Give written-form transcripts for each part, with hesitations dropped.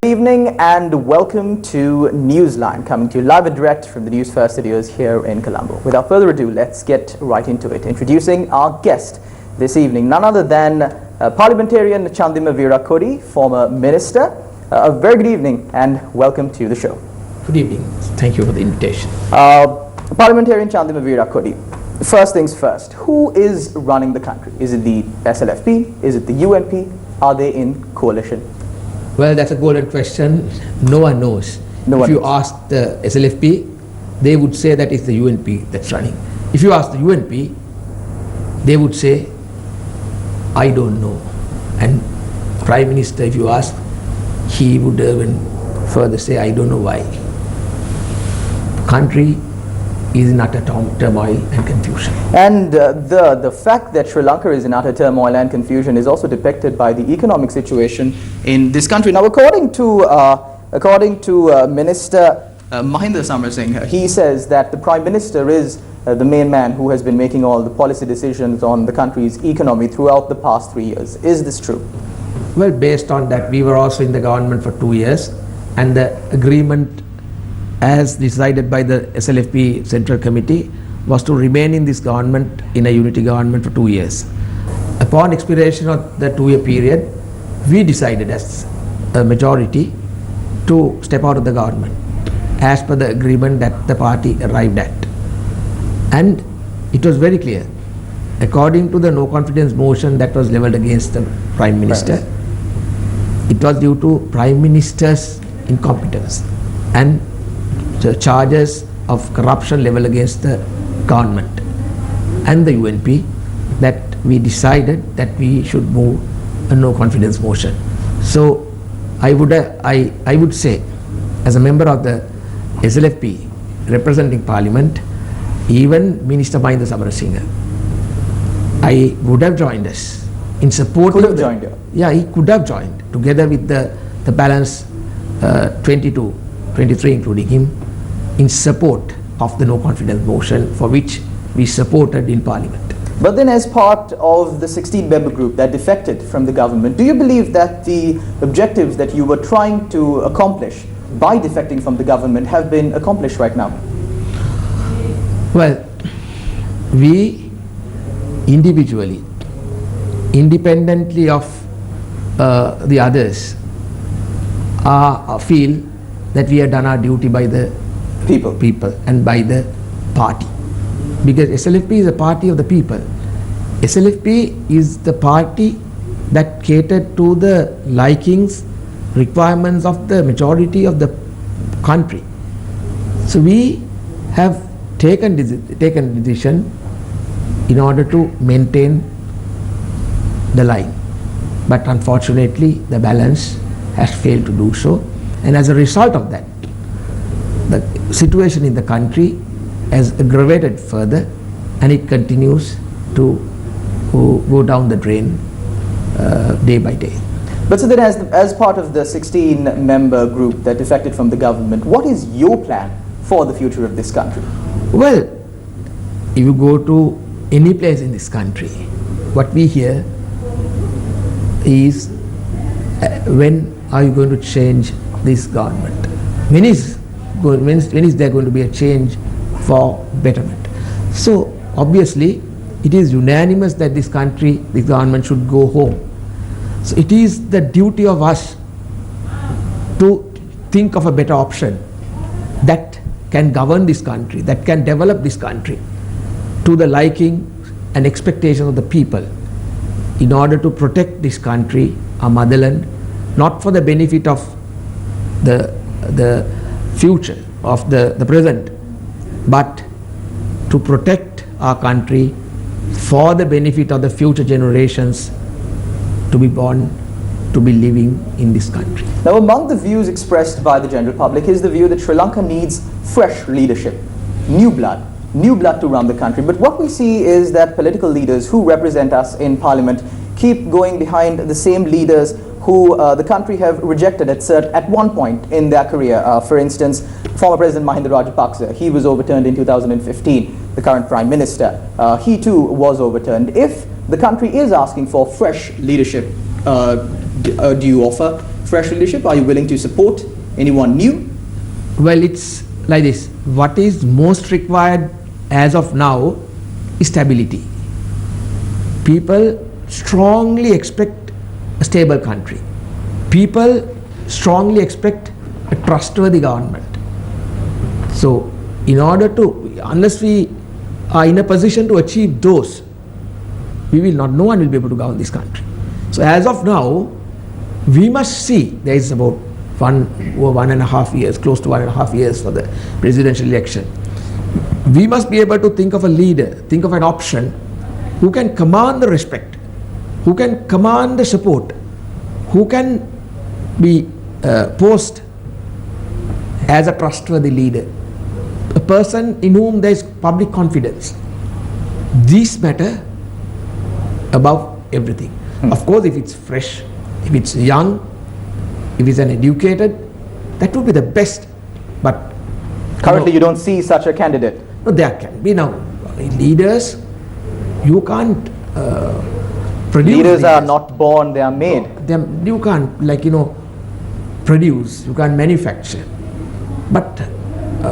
Evening and welcome to Newsline, coming to you live and direct from the Newsfirst studios here in Colombo. Without further ado, let's get right into it. Introducing our guest this evening, none other than parliamentarian Chanthaburi Record, former minister. A very good evening and welcome to the show. Good evening. Thank you for the invitation. Parliamentarian Chanthaburi Record, first things first, who is running the country? Is it the SLFP? Is it the UNP? Are they in coalition? Well, that's a golden question. No one knows. If you ask the SLFP, they would say that it's the UNP that's running. If you ask the UNP, they would say, I don't know. And Prime Minister, if you ask, he would even further say, I don't know why. Country is in utter turmoil and confusion. And the fact that Sri Lanka is in utter turmoil and confusion is also depicted by the economic situation in this country. Now, according to Minister Mahinda Samarasinghe, he says that the Prime Minister is the main man who has been making all the policy decisions on the country's economy throughout the past 3 years. Is this true? Well, based on that, we were also in the government for 2 years, and the agreement as decided by the SLFP Central Committee was to remain in this government, in a unity government, for 2 years. Upon expiration of the 2-year period, we decided as a majority to step out of the government as per the agreement that the party arrived at. And it was very clear, according to the no confidence motion that was levelled against the Prime Minister, it was due to Prime Minister's incompetence and the charges of corruption level against the government and the UNP that we decided that we should move a no confidence motion. So I would say, as a member of the SLFP representing Parliament, even Minister Mahinda Samarasinghe, I would have joined us in support. Could have joined you? Yeah, he could have joined together with the balance 22, 23 including him, in support of the no confidence motion for which we supported in Parliament. But then, as part of the 16-member group that defected from the government, do you believe that the objectives that you were trying to accomplish by defecting from the government have been accomplished right now? Well, we individually, independently of the others, feel that we have done our duty by the people and by the party, because SLFP is a party of the people. SLFP is the party that catered to the likings, requirements of the majority of the country. So we have taken decision in order to maintain the line, but unfortunately the balance has failed to do so, and as a result of that, the situation in the country has aggravated further, and it continues to go down the drain day by day. But so then, as part of the 16-member group that defected from the government, what is your plan for the future of this country? Well, if you go to any place in this country, what we hear is, when are you going to change this government? When is there going to be a change for betterment? So obviously it is unanimous that this government should go home. So it is the duty of us to think of a better option that can govern this country, that can develop this country to the liking and expectation of the people, in order to protect this country, our motherland, not for the benefit of the future of the present, but to protect our country for the benefit of the future generations to be born, to be living in this country. Now, among the views expressed by the general public is the view that Sri Lanka needs fresh leadership, new blood to run the country. But what we see is that political leaders who represent us in Parliament keep going behind the same leaders who the country have rejected at one point in their career. For instance, former President Mahinda Rajapaksa, he was overturned in 2015. The current Prime Minister, he too was overturned. If the country is asking for fresh leadership, do you offer fresh leadership? Are you willing to support anyone new? Well, it's like this. What is most required as of now is stability. People strongly expect a stable country. People strongly expect a trustworthy government. So, in order to, unless we are in a position to achieve those, we will not, no one will be able to govern this country. So, as of now, we must see, there is about 1.5 years, close to 1.5 years for the presidential election. We must be able to think of a leader, think of an option who can command the respect, who can command the support, who can be posed as a trustworthy leader, a person in whom there is public confidence. These matter above everything. Of course, if it's fresh, if it's young, if it's an educated, that would be the best. But currently, you don't see such a candidate. No, there can be now leaders. You can't produce. Leaders are not born; they are made. You can't, like, produce. You can't manufacture. But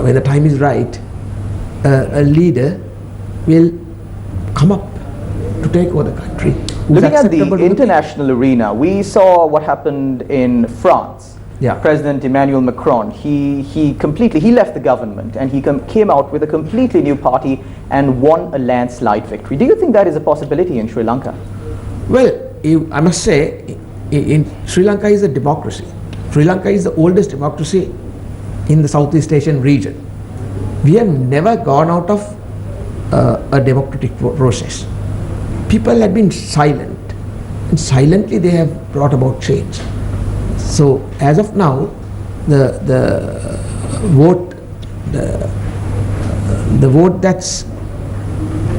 when the time is right, a leader will come up to take over the country. Looking at the international arena, we saw what happened in France. Yeah. President Emmanuel Macron, he left the government and he came out with a completely new party and won a landslide victory. Do you think that is a possibility in Sri Lanka? Well, I must say, in Sri Lanka is a democracy. Sri Lanka is the oldest democracy in the Southeast Asian region. We have never gone out of a democratic process. People have been silent, and silently they have brought about change. So as of now, the vote, the vote that's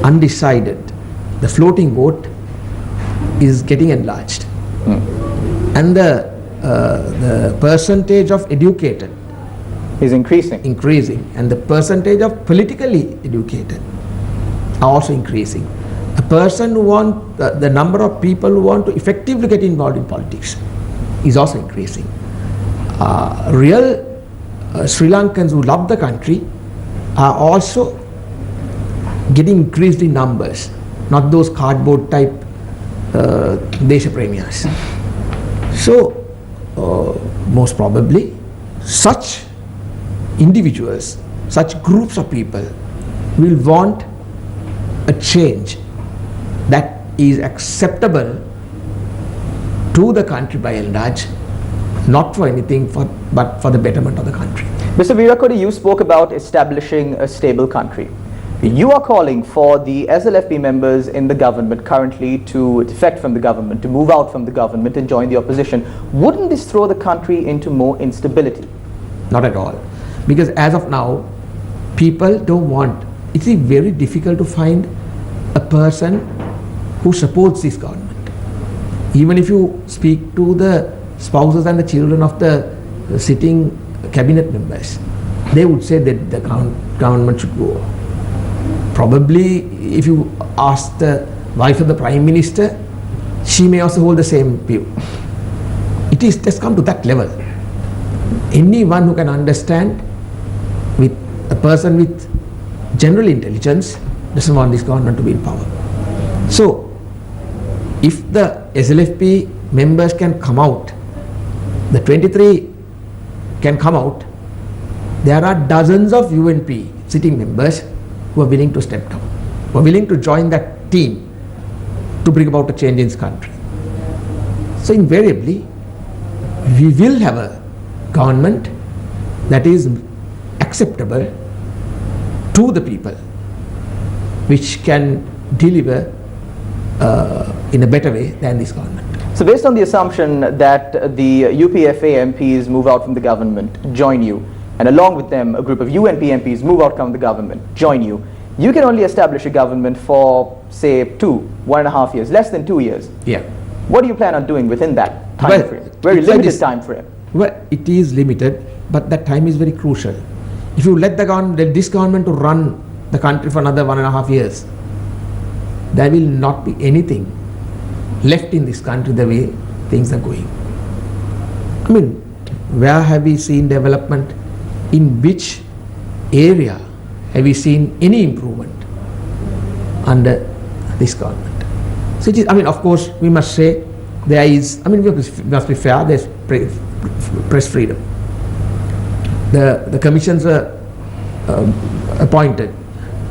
undecided, the floating vote, is getting enlarged, and the percentage of educated is increasing, and the percentage of politically educated are also increasing. A person who want the number of people who want to effectively get involved in politics is also increasing. Real Sri Lankans who love the country are also getting increased in numbers, not those cardboard type Deshapremiyas. So most probably such individuals, such groups of people will want a change that is acceptable to the country by and large, not for anything but for the betterment of the country. Mr. Virakodi, you spoke about establishing a stable country. You are calling for the SLFP members in the government currently to defect from the government, to move out from the government and join the opposition. Wouldn't this throw the country into more instability? Not at all. Because as of now, people don't want, it's very difficult to find a person who supports this government. Even if you speak to the spouses and the children of the sitting cabinet members, they would say that the government should go. Probably if you ask the wife of the Prime Minister, she may also hold the same view. It has come to that level. Anyone who can understand, with a person with general intelligence, doesn't want this government to be in power. So if the SLFP members can come out, the 23 can come out, there are dozens of UNP sitting members who are willing to step down, who are willing to join that team to bring about a change in this country. So invariably, we will have a government that is acceptable to the people, which can deliver in a better way than this government. So based on the assumption that the UPFA MPs move out from the government, join you, and along with them a group of UNP MPs move out from the government, join you, you can only establish a government for, say, 1.5 years, less than 2 years. Yeah. What do you plan on doing within that time frame? Very limited time frame. Well, it is limited, but that time is very crucial. If you let this government to run the country for another 1.5 years, there will not be anything left in this country the way things are going. I mean, where have we seen development? In which area have we seen any improvement under this government? So it is, I mean, of course, we must say there is, I mean, we must be fair, there is press freedom. The commissions were appointed,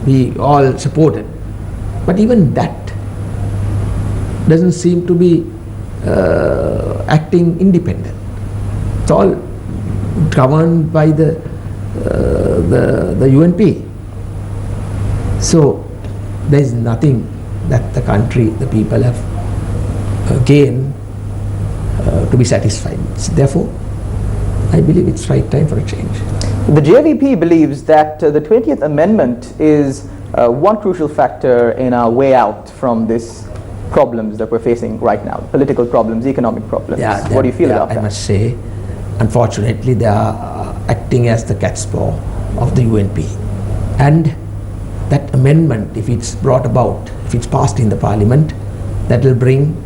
we all supported, but even that doesn't seem to be acting independent. It's all governed by the UNP. So there is nothing that the country, the people have gained to be satisfied. Therefore, I believe it's right time for a change. The JVP believes that the 20th Amendment is one crucial factor in our way out from this problems that we're facing right now, political problems, economic problems. What do you feel about that? I must say, unfortunately, they are acting as the cat's paw of the UNP. And that amendment, if it's brought about, if it's passed in the parliament, that will bring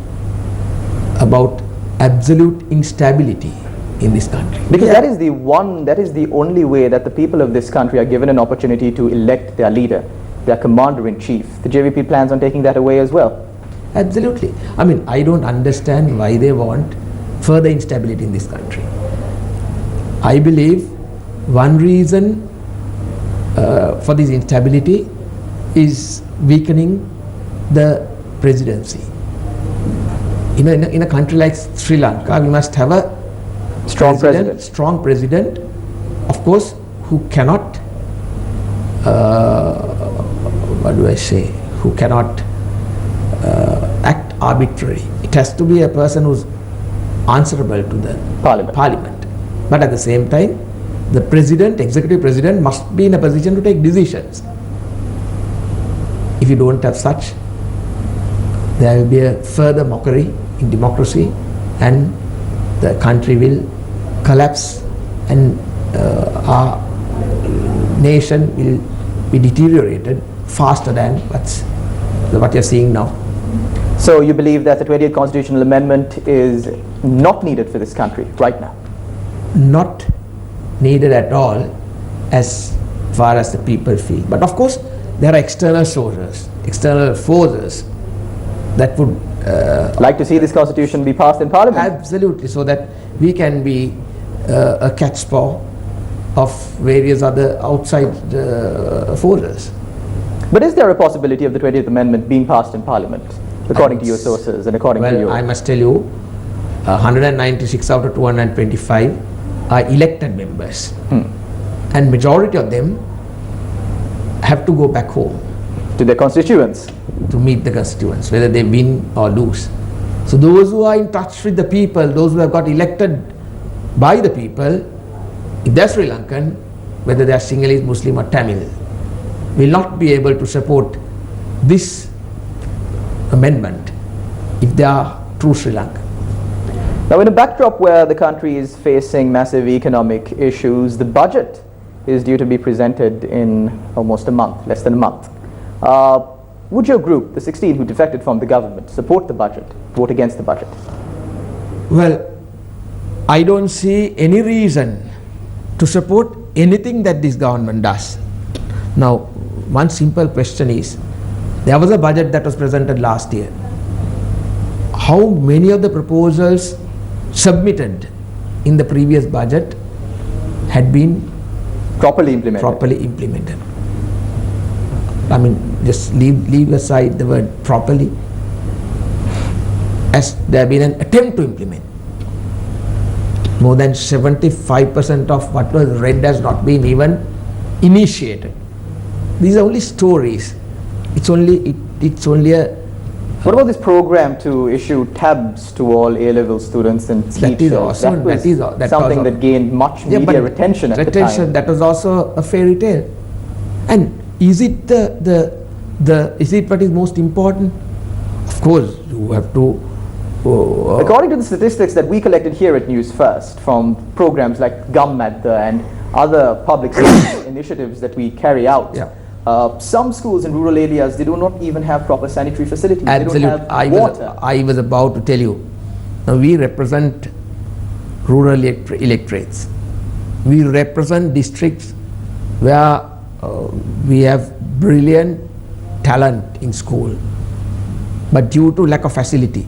about absolute instability in this country. Because that is the only way that the people of this country are given an opportunity to elect their leader, their commander-in-chief. The JVP plans on taking that away as well. Absolutely. I mean, I don't understand why they want further instability in this country. I believe one reason for this instability is weakening the presidency. In a country like Sri Lanka, we must have a strong president, of course, who cannot, who cannot act arbitrarily. It has to be a person who's answerable to the parliament. But at the same time, the president, executive president, must be in a position to take decisions. If you don't have such, there will be a further mockery in democracy, and the country will collapse, and our nation will be deteriorated faster than what you're seeing now. So you believe that the 20th Constitutional Amendment is not needed for this country right now? Not needed at all, as far as the people feel. But of course, there are external sources, external forces that would like to see this constitution be passed in parliament. Absolutely, so that we can be a cat's paw of various other outside forces. But is there a possibility of the 20th Amendment being passed in parliament, according to your sources and according to your... Well, I must tell you, 196 out of 225 are elected members, and majority of them have to go back home to their constituents to meet the constituents, whether they win or lose. So those who are in touch with the people, those who have got elected by the people, if they're Sri Lankan, whether they are Sinhalese, Muslim or Tamil, will not be able to support this amendment if they are true Sri Lankan. Now, in a backdrop where the country is facing massive economic issues, the budget is due to be presented in almost a month, less than a month. Would your group, the 16 who defected from the government, support the budget, vote against the budget? Well, I don't see any reason to support anything that this government does. Now, one simple question is, there was a budget that was presented last year. How many of the proposals submitted in the previous budget had been properly implemented? I mean, just leave aside the word properly, as there have been an attempt to implement. More than 75% of what was read has not been even initiated. These are only stories. It's only a... What about this program to issue tabs to all A-level students and teachers? That's something that gained much media attention at the time. That was also a fairy tale. And is it is it what is most important? Of course, you have to... According to the statistics that we collected here at News First from programs like Gammadda and other public service initiatives that we carry out, some schools in rural areas, they do not even have proper sanitary facilities. Absolutely. They don't have water. I was about to tell you, now we represent rural electorates. We represent districts where we have brilliant talent in school, but due to lack of facility,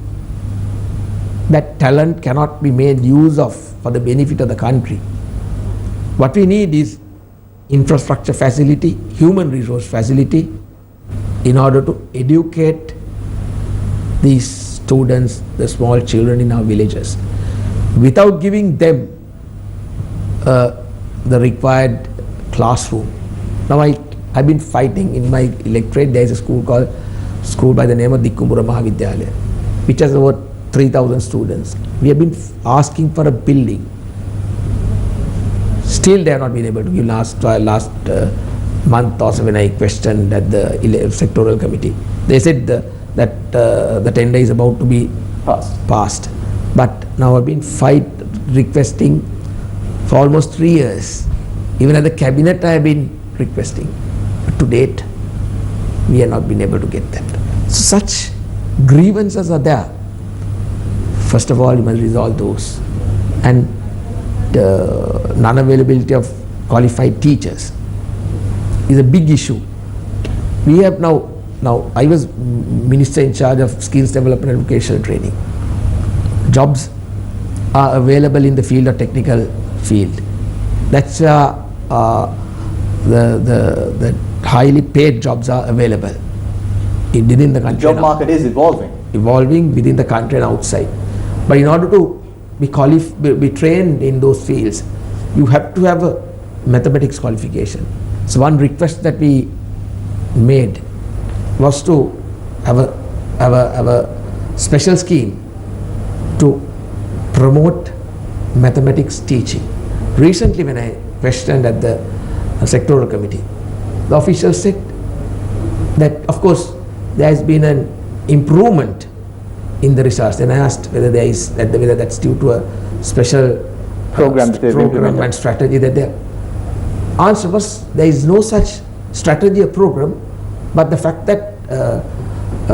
that talent cannot be made use of for the benefit of the country. What we need is infrastructure facility, human resource facility, in order to educate these students, the small children in our villages, without giving them the required classroom. Now I've been fighting in my electorate. There is a school by the name of Dikkumbura Mahavidyalaya, which has over 3,000 students. We have been asking for a building. Still they have not been able to give. Last month also when I questioned at the sectoral committee, they said that the tender is about to be passed. But now I've been requesting for almost 3 years. Even at the cabinet I have been requesting. But to date, we have not been able to get that. So such grievances are there. First of all, you must resolve those. And the non-availability of qualified teachers is a big issue. We have now I was minister in charge of skills development and vocational training. Jobs are available in the field of technical field. That's the highly paid jobs are available within the country. The job market is evolving within the country and outside. But in order to be trained in those fields, you have to have a mathematics qualification. So one request that we made was to have a special scheme to promote mathematics teaching. Recently when I questioned at the sectoral committee, the officials said that of course there has been an improvement in the results, and I asked whether that's due to a special program and strategy that they answer was there is no such strategy or program, but the fact that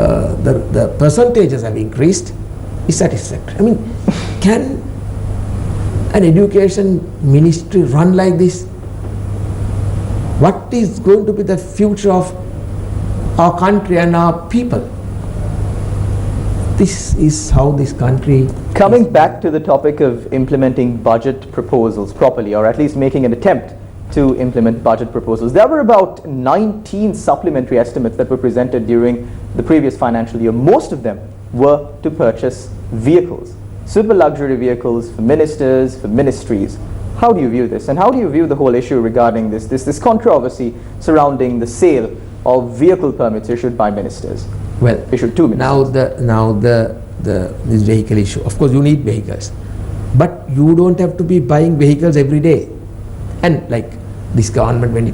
the percentages have increased is satisfactory. I mean, can an education ministry run like this? What is going to be the future of our country and our people? This is how this country... Coming back to the topic of implementing budget proposals properly, or at least making an attempt to implement budget proposals, there were about 19 supplementary estimates that were presented during the previous financial year. Most of them were to purchase vehicles, super luxury vehicles for ministers, for ministries. How do you view this, and how do you view the whole issue regarding this controversy surrounding the sale of vehicle permits issued by ministers? Well, issued to ministers. Now this vehicle issue. Of course, you need vehicles, but you don't have to be buying vehicles every day. And like this government,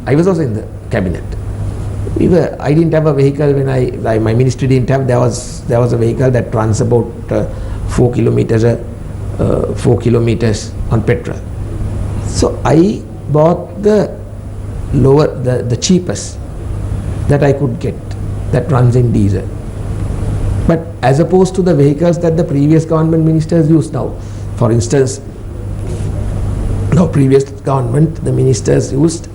I was also in the cabinet. I didn't have a vehicle when my ministry didn't have. There was a vehicle that runs about 4 kilometers on petrol. So I bought the cheapest that I could get, that runs in diesel. But as opposed to the vehicles that the previous government ministers used now, for instance, previous government, the ministers used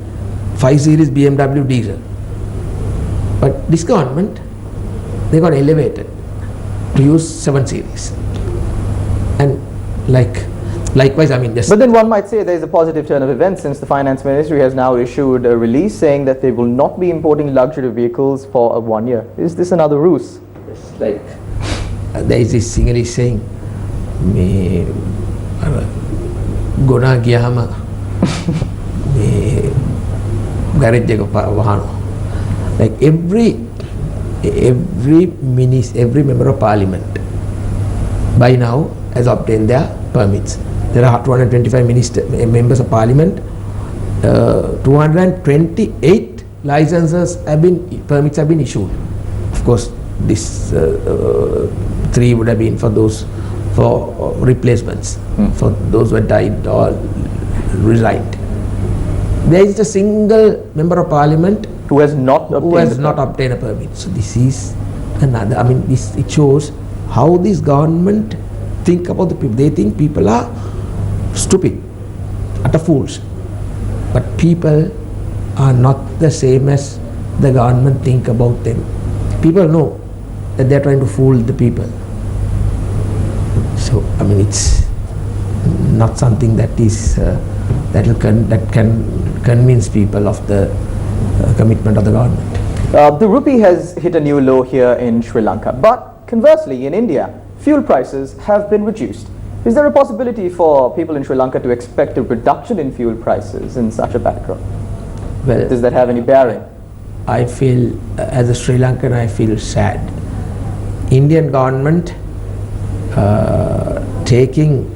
5 series BMW diesel. But this government, they got elevated to use 7 series. And likewise, I mean, but then one might say there is a positive turn of events, since the finance ministry has now issued a release saying that they will not be importing luxury vehicles for 1 year. Is this another ruse? It's like there is this Sinhalese saying, ගොනා ගියාම garage එක වහනවා. Like every member of parliament by now has obtained their permits. There are 225 members of parliament. 228 permits have been issued. Of course, this 3 would have been for those replacements, for those who had died or resigned. There is a single member of parliament who has not obtained a permit. So this is another. I mean, it shows how this government think about the people. They think people are stupid, utter fools. But people are not the same as the government think about them. People know that they are trying to fool the people. So, I mean, it's not something that is that can convince people of the commitment of the government. The rupee has hit a new low here in Sri Lanka, but conversely in India, fuel prices have been reduced. Is there a possibility for people in Sri Lanka to expect a reduction in fuel prices in such a backdrop? Well, does that have any bearing? I feel, as a Sri Lankan, I feel sad. Indian government taking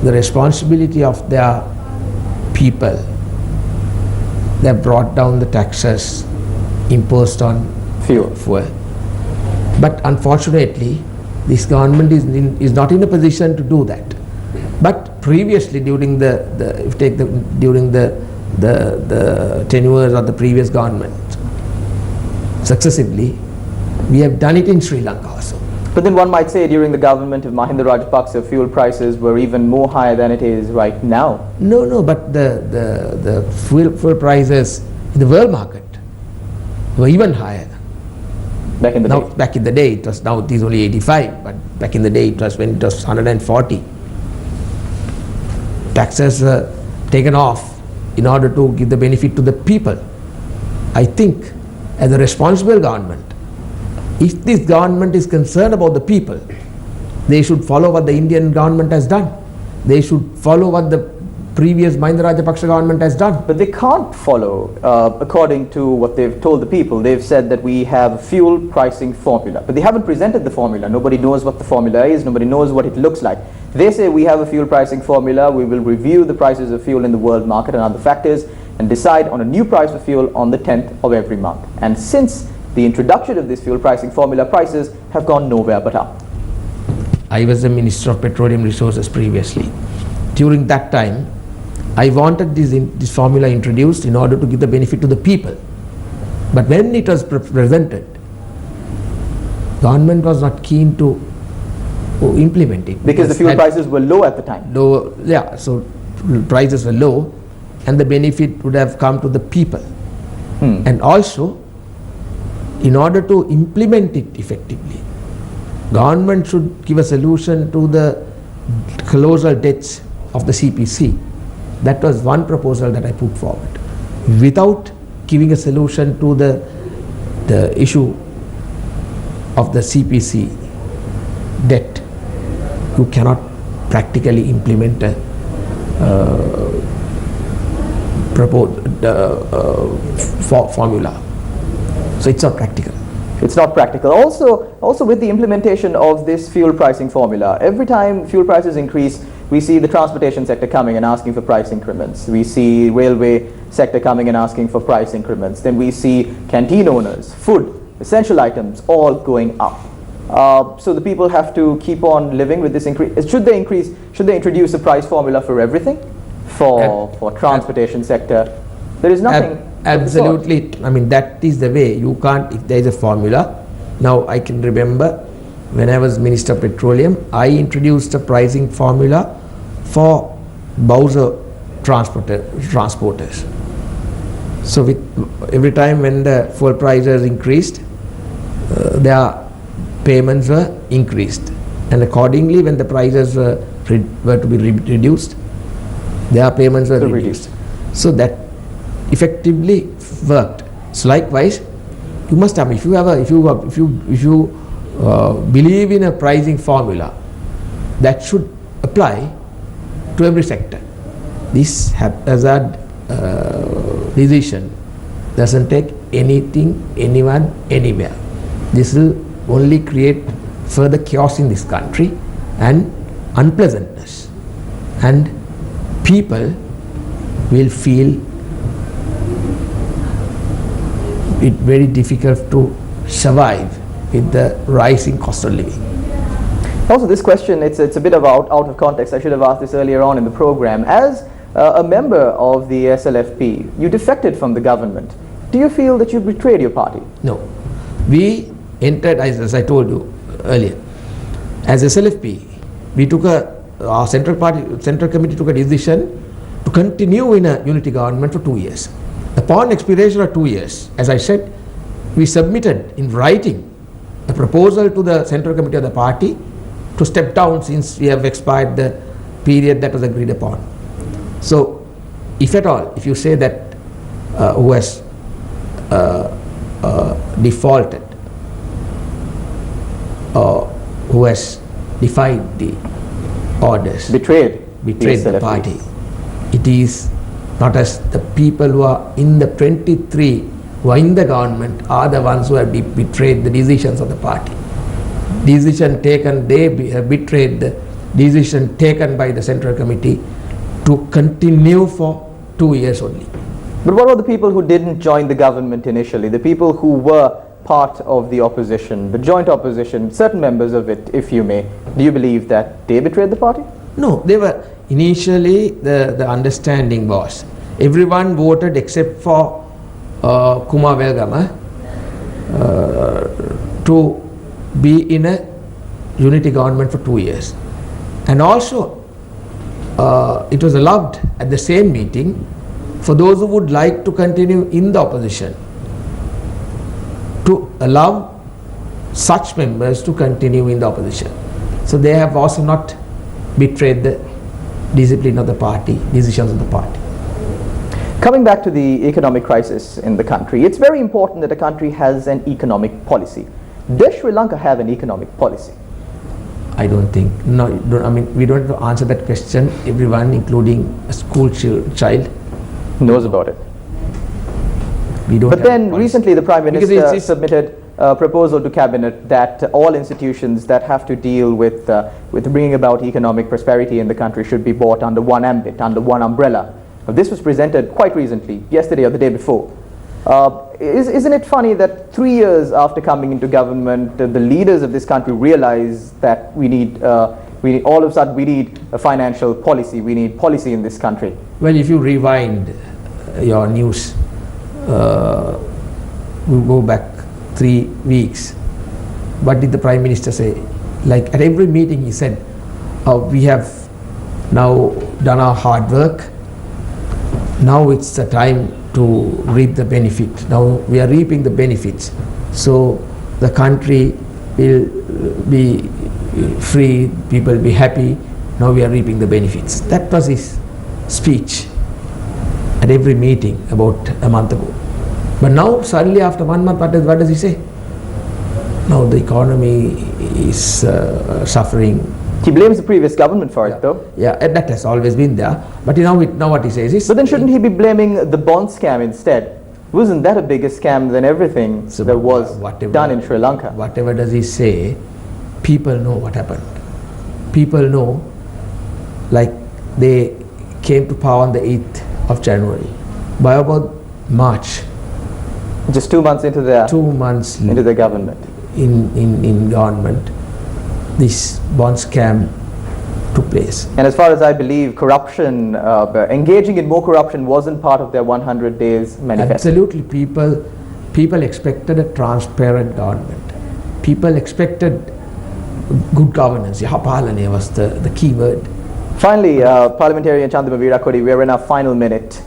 the responsibility of their people, they have brought down the taxes imposed on fuel. But unfortunately, this government is not in a position to do that. But previously, during the tenures of the previous government, successively, we have done it in Sri Lanka also. But then one might say during the government of Mahinda Rajapaksa, fuel prices were even more higher than it is right now. No, but the fuel prices in the world market were even higher. Back in the day? Back in the day, it was, now it is only 85, but back in the day it was when it was 140. Taxes were taken off in order to give the benefit to the people. I think, as a responsible government, if this government is concerned about the people, they should follow what the Indian government has done. They should follow what the previous Mahinda Rajapaksa government has done. But they can't follow according to what they've told the people. They've said that we have a fuel pricing formula, but they haven't presented the formula. Nobody knows what the formula is. Nobody knows what it looks like. They say we have a fuel pricing formula. We will review the prices of fuel in the world market and other factors and decide on a new price of fuel on the 10th of every month. And since the introduction of this fuel pricing formula, prices have gone nowhere but up. I was the Minister of Petroleum Resources previously. During that time, I wanted this formula introduced in order to give the benefit to the people. But when it was presented, government was not keen to implement it. Because the fuel prices were low at the time. Low, yeah, so prices were low and the benefit would have come to the people. And also, in order to implement it effectively, government should give a solution to the colossal debts of the CPC. That was one proposal that I put forward. Without giving a solution to the issue of the CPC debt, you cannot practically implement a formula. So it's not practical. It's not practical. Also with the implementation of this fuel pricing formula, every time fuel prices increase, we see the transportation sector coming and asking for price increments. We see railway sector coming and asking for price increments. Then we see canteen owners, food, essential items all going up. So the people have to keep on living with this increase. Should they introduce a price formula for everything? For transportation sector? There is nothing. Absolutely. I mean, that is the way. You can't, if there is a formula. Now I can remember when I was Minister of Petroleum, I introduced a pricing formula for Bowser transporters. So with every time when the fuel prices increased, their payments were increased, and accordingly when the prices were to be reduced, their payments were reduced. So that effectively worked. So likewise, you must have, if you believe in a pricing formula, that should apply to every sector. This haphazard decision doesn't take anything, anyone, anywhere. This will only create further chaos in this country and unpleasantness, and people will feel it very difficult to survive with the rising cost of living. Also, this question, it's a bit of out of context. I should have asked this earlier on in the program. As a member of the SLFP, you defected from the government. Do you feel that you betrayed your party? No. We entered, as I told you earlier, as SLFP, our central committee took a decision to continue in a unity government for 2 years. Upon expiration of 2 years, as I said, we submitted in writing a proposal to the central committee of the party to step down since we have expired the period that was agreed upon. So, if at all, if you say that who has defaulted or who has defied the orders, betrayed the SLFP party, it is not as the people who are in the 23 who are in the government are the ones who have betrayed the decisions of the party. Decision taken, they have betrayed the decision taken by the central committee to continue for 2 years only. But what about the people who didn't join the government initially, the people who were part of the opposition, the joint opposition, certain members of it, if you may? Do you believe that they betrayed the party? No, they were initially, the understanding was everyone voted except for Kumar Velgama to be in a unity government for 2 years. And also it was allowed at the same meeting for those who would like to continue in the opposition to allow such members to continue in the opposition. So they have also not betrayed the discipline of the party, decisions of the party. Coming back to the economic crisis in the country, it's very important that a country has an economic policy. Does Sri Lanka have an economic policy? I don't think. No, I mean, we don't have to answer that question. Everyone, including a school child, knows about it. We don't. But then recently the Prime Minister it's submitted a proposal to Cabinet that all institutions that have to deal with bringing about economic prosperity in the country should be brought under one ambit, under one umbrella. Now, this was presented quite recently, yesterday or the day before. Isn't it funny that 3 years after coming into government, the leaders of this country realize that we need all of a sudden we need a financial policy, we need policy in this country? Well, if you rewind your news, we go back 3 weeks. What did the Prime Minister say? Like at every meeting he said, we have now done our hard work. Now it's the time to reap the benefit. Now we are reaping the benefits. So the country will be free, people will be happy. Now we are reaping the benefits. That was his speech at every meeting about a month ago. But now suddenly after 1 month, what does he say? Now the economy is suffering. He blames the previous government for it, though. Yeah, and that has always been there. But now what he says is... But then shouldn't he be blaming the bond scam instead? Wasn't that a bigger scam than everything that was done in Sri Lanka? Whatever does he say, people know what happened. People know, like they came to power on the 8th of January. By about March... Just 2 months into the 2 months into the government. In government, this bond scam took place. And as far as I believe, corruption, engaging in more corruption wasn't part of their 100 days manifesto. Absolutely, people expected a transparent government. People expected good governance. Yahapalane was the key word. Finally, Parliamentarian Chanthaburi Record, we are in our final minute.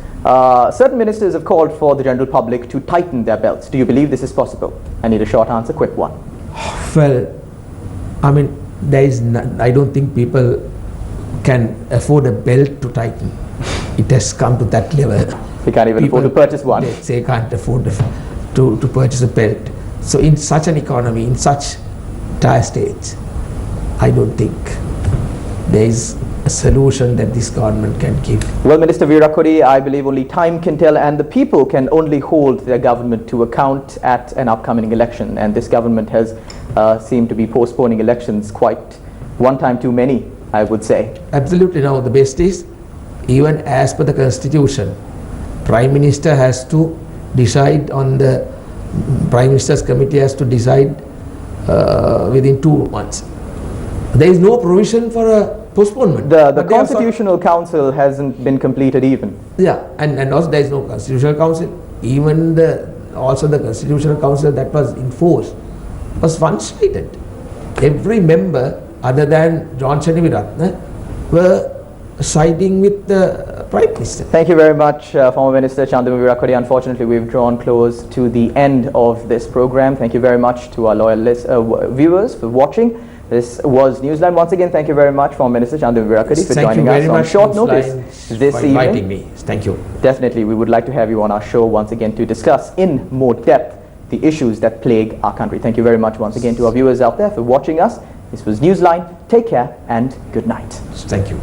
Certain ministers have called for the general public to tighten their belts. Do you believe this is possible? I need a short answer, quick one. Well, I mean, I don't think people can afford a belt to tighten. It has come to that level. They can't even afford to purchase one. They can't afford to purchase a belt. So in such an economy, in such dire states, I don't think there is a solution that this government can give. Well, Minister Virakuri, I believe only time can tell, and the people can only hold their government to account at an upcoming election. And this government has seemed to be postponing elections quite one time too many, I would say. Absolutely. Now the best is, even as per the constitution, Prime Minister has to decide on the Prime Minister's committee has to decide within 2 months. There is no provision for a postponement. The Constitutional Council hasn't been completed even. Yeah, and also there is no Constitutional Council. Even also the Constitutional Council that was in force was one-sided. Every member other than Johnson Viratna, were siding with the Prime Minister. Thank you very much, former Minister Chanthaburi Record. Unfortunately, we've drawn close to the end of this program. Thank you very much to our loyal viewers for watching. This was Newsline. Once again, thank you very much, former Minister Chanthaburi Record, for joining us on short notice this evening. Inviting me. Thank you. Definitely, we would like to have you on our show once again to discuss in more depth the issues that plague our country. Thank you very much once again to our viewers out there for watching us. This was Newsline. Take care and good night. Thank you.